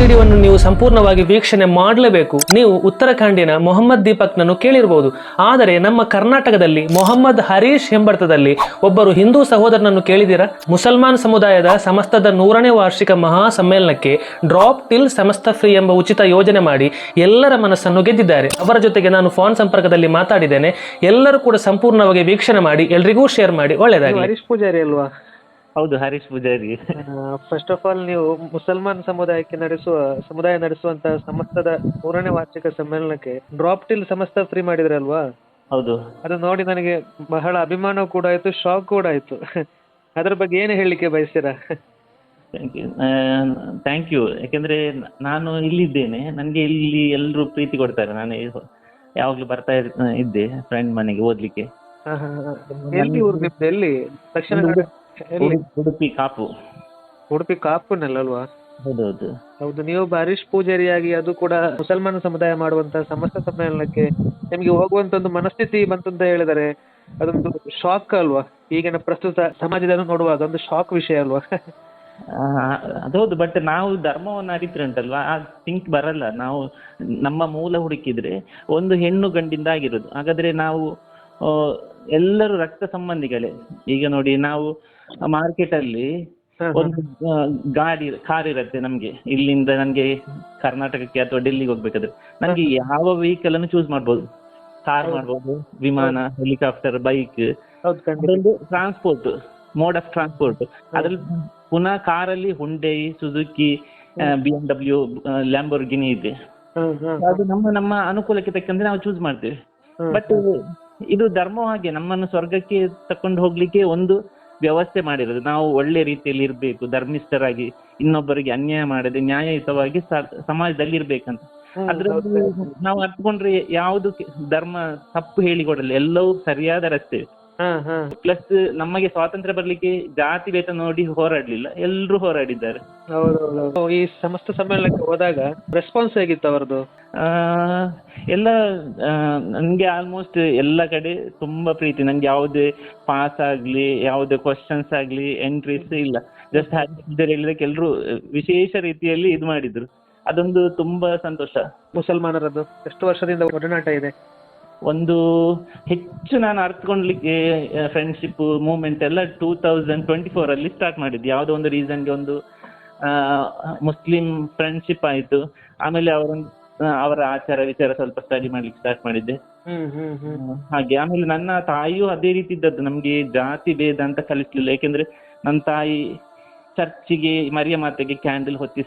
ವಿಡಿಯೋವನ್ನು ನೀವು ಸಂಪೂರ್ಣವಾಗಿ ವೀಕ್ಷಣೆ ಮಾಡಲೇಬೇಕು. ನೀವು ಉತ್ತರಾಖಂಡಿನ ಮೊಹಮ್ಮದ್ ದೀಪಕ್ನನ್ನು ಕೇಳಿರಬಹುದು, ಆದರೆ ನಮ್ಮ ಕರ್ನಾಟಕದಲ್ಲಿ ಮೊಹಮ್ಮದ್ ಹರೀಶ್ ಎಂಬರ್ಥದಲ್ಲಿ ಒಬ್ಬರು ಹಿಂದೂ ಸಹೋದರನನ್ನು ಕೇಳಿದಿರಾ? ಮುಸಲ್ಮಾನ್ ಸಮುದಾಯದ ಸಮಸ್ತದ 100ನೇ ವಾರ್ಷಿಕ ಮಹಾ ಸಮ್ಮೇಳನಕ್ಕೆ ಡ್ರಾಪ್ ಟಿಲ್ ಸಮಸ್ತ ಫ್ರೀ ಎಂಬ ಉಚಿತ ಯೋಜನೆ ಮಾಡಿ ಎಲ್ಲರ ಮನಸ್ಸನ್ನು ಗೆದ್ದಿದ್ದಾರೆ. ಅವರ ಜೊತೆಗೆ ನಾನು ಫೋನ್ ಸಂಪರ್ಕದಲ್ಲಿ ಮಾತಾಡಿದ್ದೇನೆ. ಎಲ್ಲರೂ ಕೂಡ ಸಂಪೂರ್ಣವಾಗಿ ವೀಕ್ಷಣೆ ಮಾಡಿ ಎಲ್ರಿಗೂ ಶೇರ್ ಮಾಡಿ. ಒಳ್ಳೆಯದಾಗಲಿ. ಹರೀಶ್ ಪೂಜಾರಿ ಅಲ್ವಾ? ಹೌದು, Harish Pujari. First of all, ನೀವು ಮುಸಲ್ಮಾನ್ ಸಮುದಾಯ ನಡೆಸುವಂತ ಸಮಸ್ತದ 100ನೇ ವಾರ್ಷಿಕ ಸಮ್ಮೇಳನಕ್ಕೆ ಡ್ರಾಪ್ ಟಿಲ್ ಸಮಸ್ತ ಫ್ರೀ ಮಾಡಿದ್ರಲ್ವಾ? ಹೌದು. ಅದು ನೋಡಿ ನನಗೆ ಬಹಳ ಅಭಿಮಾನ ಕೂಡ ಆಯ್ತು, ಶಾಕ್ ಕೂಡ ಆಯ್ತು. ಅದ್ರ ಬಗ್ಗೆ ಏನು ಹೇಳಲಿಕ್ಕೆ ಬಯಸ್ತೀರಾ? Thank you. ಯಾಕೆಂದ್ರೆ ನಾನು ಇಲ್ಲಿದ್ದೇನೆ, ನನಗೆ ಇಲ್ಲಿ ಎಲ್ಲರೂ ಪ್ರೀತಿ ಕೊಡ್ತಾರೆ. ನಾನು ಯಾವಾಗ್ಲೂ ಬರ್ತಾ ಇದ್ದೆ ಫ್ರೆಂಡ್ ಮನೆಗೆ ಓದ್ಲಿಕ್ಕೆ. ಎಲ್ಲಿ ಊರು ನಿಮ್ದು? ಎಲ್ಲಿ? ದಕ್ಷಿಣ ಕನ್ನಡ? ಉಡುಪಿ ಕಾಪು. ಉಡುಪಿ ಕಾಪುನಲ್ಲಲ್ವಾ? ಹೌದೌದು. ಹೌದು. ನೀವು ಹರೀಶ್ ಪೂಜಾರಿಯಾಗಿ, ಅದು ಕೂಡ ಮುಸಲ್ಮಾನ ಸಮುದಾಯ ಮಾಡುವಂತ ಸಮಸ್ತ ಸಮ್ಮೇಳನಕ್ಕೆ ನಿಮಗೆ ಹೋಗುವಂತ ಒಂದು ಮನಸ್ಥಿತಿ ಬಂತಂತ ಹೇಳಿದರೆ ಅದೊಂದು ಶಾಕ್ ಅಲ್ವಾ? ಈಗಿನ ಪ್ರಸ್ತುತ ಸಮಾಜದಲ್ಲಿ ನೋಡುವಾಗ ಒಂದು ಶಾಕ್ ವಿಷಯ ಅಲ್ವಾ? ಅದೌದು. ಬಟ್ ನಾವು ಧರ್ಮವನ್ನು ಅರಿತ್ರೆ ಉಂಟಲ್ವಾ, ಆ ಥಿಂಕ್ ಬರಲ್ಲ. ನಾವು ನಮ್ಮ ಮೂಲ ಹುಡುಕಿದ್ರೆ ಒಂದು ಹೆಣ್ಣು ಗಂಡಿಂದ ಆಗಿರೋದು. ಹಾಗಾದ್ರೆ ನಾವು ಎಲ್ಲರೂ ರಕ್ತ ಸಂಬಂಧಿಗಳೇ. ಈಗ ನೋಡಿ, ನಾವು ಮಾರ್ಕೆಟ್ ಅಲ್ಲಿ ಒಂದು ಕಾರ್ ಇರತ್ತೆ ನಮ್ಗೆ. ಇಲ್ಲಿಂದ ನನ್ಗೆ ಕರ್ನಾಟಕಕ್ಕೆ ಅಥವಾ ಡೆಲ್ಲಿಗೆ ಹೋಗ್ಬೇಕಾದ್ರೆ ನನ್ಗೆ ಯಾವ ವೆಹಿಕಲ್ ಅನ್ನು ಚೂಸ್ ಮಾಡ್ಬೋದು. ಕಾರ್ ಮಾಡ್ಬೋದು, ವಿಮಾನ, ಹೆಲಿಕಾಪ್ಟರ್, ಬೈಕ್, ಅದೊಂದು ಟ್ರಾನ್ಸ್ಪೋರ್ಟ್, ಮೋಡ್ ಆಫ್ ಟ್ರಾನ್ಸ್ಪೋರ್ಟ್. ಅದ್ರಲ್ಲಿ ಪುನಃ ಕಾರಲ್ಲಿ ಹುಂಡೈ, ಸುಜುಕಿ, BMW, ಲ್ಯಾಂಬೋರ್ಗಿನಿ ಇದೆ. ಅದು ನಮ್ಮ ಅನುಕೂಲಕ್ಕೆ ತಕ್ಕಂತೆ ನಾವು ಚೂಸ್ ಮಾಡ್ತೇವೆ. ಬಟ್ ಇದು ಧರ್ಮ ಹಾಗೆ ನಮ್ಮನ್ನು ಸ್ವರ್ಗಕ್ಕೆ ತಕೊಂಡು ಹೋಗ್ಲಿಕ್ಕೆ ಒಂದು ವ್ಯವಸ್ಥೆ ಮಾಡಿರೋದು. ನಾವು ಒಳ್ಳೆ ರೀತಿಯಲ್ಲಿ ಇರ್ಬೇಕು, ಧರ್ಮಿಷ್ಠರಾಗಿ, ಇನ್ನೊಬ್ಬರಿಗೆ ಅನ್ಯಾಯ ಮಾಡದೆ ನ್ಯಾಯಯುತವಾಗಿ ಸಮಾಜದಲ್ಲಿ ಇರ್ಬೇಕಂತ. ಅದ್ರಲ್ಲಿ ನಾವು ಅರ್ಥಕೊಂಡ್ರೆ ಯಾವುದು ಧರ್ಮ ತಪ್ಪು ಹೇಳಿಕೊಡಲ್ಲ, ಎಲ್ಲವೂ ಸರಿಯಾದ ರಸ್ತೆ. ಪ್ಲಸ್ ನಮಗೆ ಸ್ವಾತಂತ್ರ್ಯ ಬರ್ಲಿಕ್ಕೆ ಜಾತಿ ಭೇದ ನೋಡಿ ಹೋರಾಡ್ಲಿಲ್ಲ, ಎಲ್ರು ಹೋರಾಡಿದ್ದಾರೆ. ಈ ಸಮಸ್ತ ಸಮ್ಮೇಳನಕ್ಕೆ ಹೋದಾಗ ರೆಸ್ಪಾನ್ಸ್ ಹೇಗಿತ್ತು ಅವರದು? ಎಲ್ಲ ನನ್ಗೆ ಆಲ್ಮೋಸ್ಟ್ ಎಲ್ಲ ಕಡೆ ತುಂಬಾ ಪ್ರೀತಿ. ನನ್ಗೆ ಯಾವುದೇ ಪಾಸ್ ಆಗ್ಲಿ, ಯಾವುದೇ ಕ್ವಶನ್ಸ್ ಆಗ್ಲಿ, ಎಂಟ್ರೀಸ್ ಇಲ್ಲ. ಜಸ್ಟ್ ಹೇಳಿದಕ್ಕೆ ಎಲ್ರು ವಿಶೇಷ ರೀತಿಯಲ್ಲಿ ಇದು ಮಾಡಿದ್ರು. ಅದೊಂದು ತುಂಬಾ ಸಂತೋಷ. ಮುಸಲ್ಮಾನರದ್ದು ಎಷ್ಟು ವರ್ಷದಿಂದ ಒಡನಾಟ ಇದೆ? ಒಂದು ಹೆಚ್ಚು ನಾನು ಅರ್ಥಕೊಂಡ್ಲಿಕ್ಕೆ ಫ್ರೆಂಡ್ಶಿಪ್ ಮೂವ್ಮೆಂಟ್ ಎಲ್ಲ 2024 ಅಲ್ಲಿ ಸ್ಟಾರ್ಟ್ ಮಾಡಿದ್ದು. ಯಾವುದೋ ಒಂದು ರೀಸನ್ಗೆ ಒಂದು ಮುಸ್ಲಿಂ ಫ್ರೆಂಡ್ಶಿಪ್ ಆಯ್ತು. ಆಮೇಲೆ ಅವರ ಆಚಾರ ವಿಚಾರ ಸ್ವಲ್ಪ ಸ್ಟಡಿ ಮಾಡ್ಲಿಕ್ಕೆ ಸ್ಟಾರ್ಟ್ ಮಾಡಿದ್ದೆ. ಹಾಗೆ ಆಮೇಲೆ ನನ್ನ ತಾಯಿಯೂ ಅದೇ ರೀತಿ ಇದ್ದದ್ದು. ನಮ್ಗೆ ಜಾತಿ ಭೇದ ಅಂತ ಕಲಿಸ್ಲಿಲ್ಲ. ಯಾಕೆಂದ್ರೆ ನನ್ನ ತಾಯಿ ಚರ್ಚಿಗೆ ಮರಿಯ ಮಾತೆಗೆ ಕ್ಯಾಂಡಲ್ ಹೊತ್ತಿ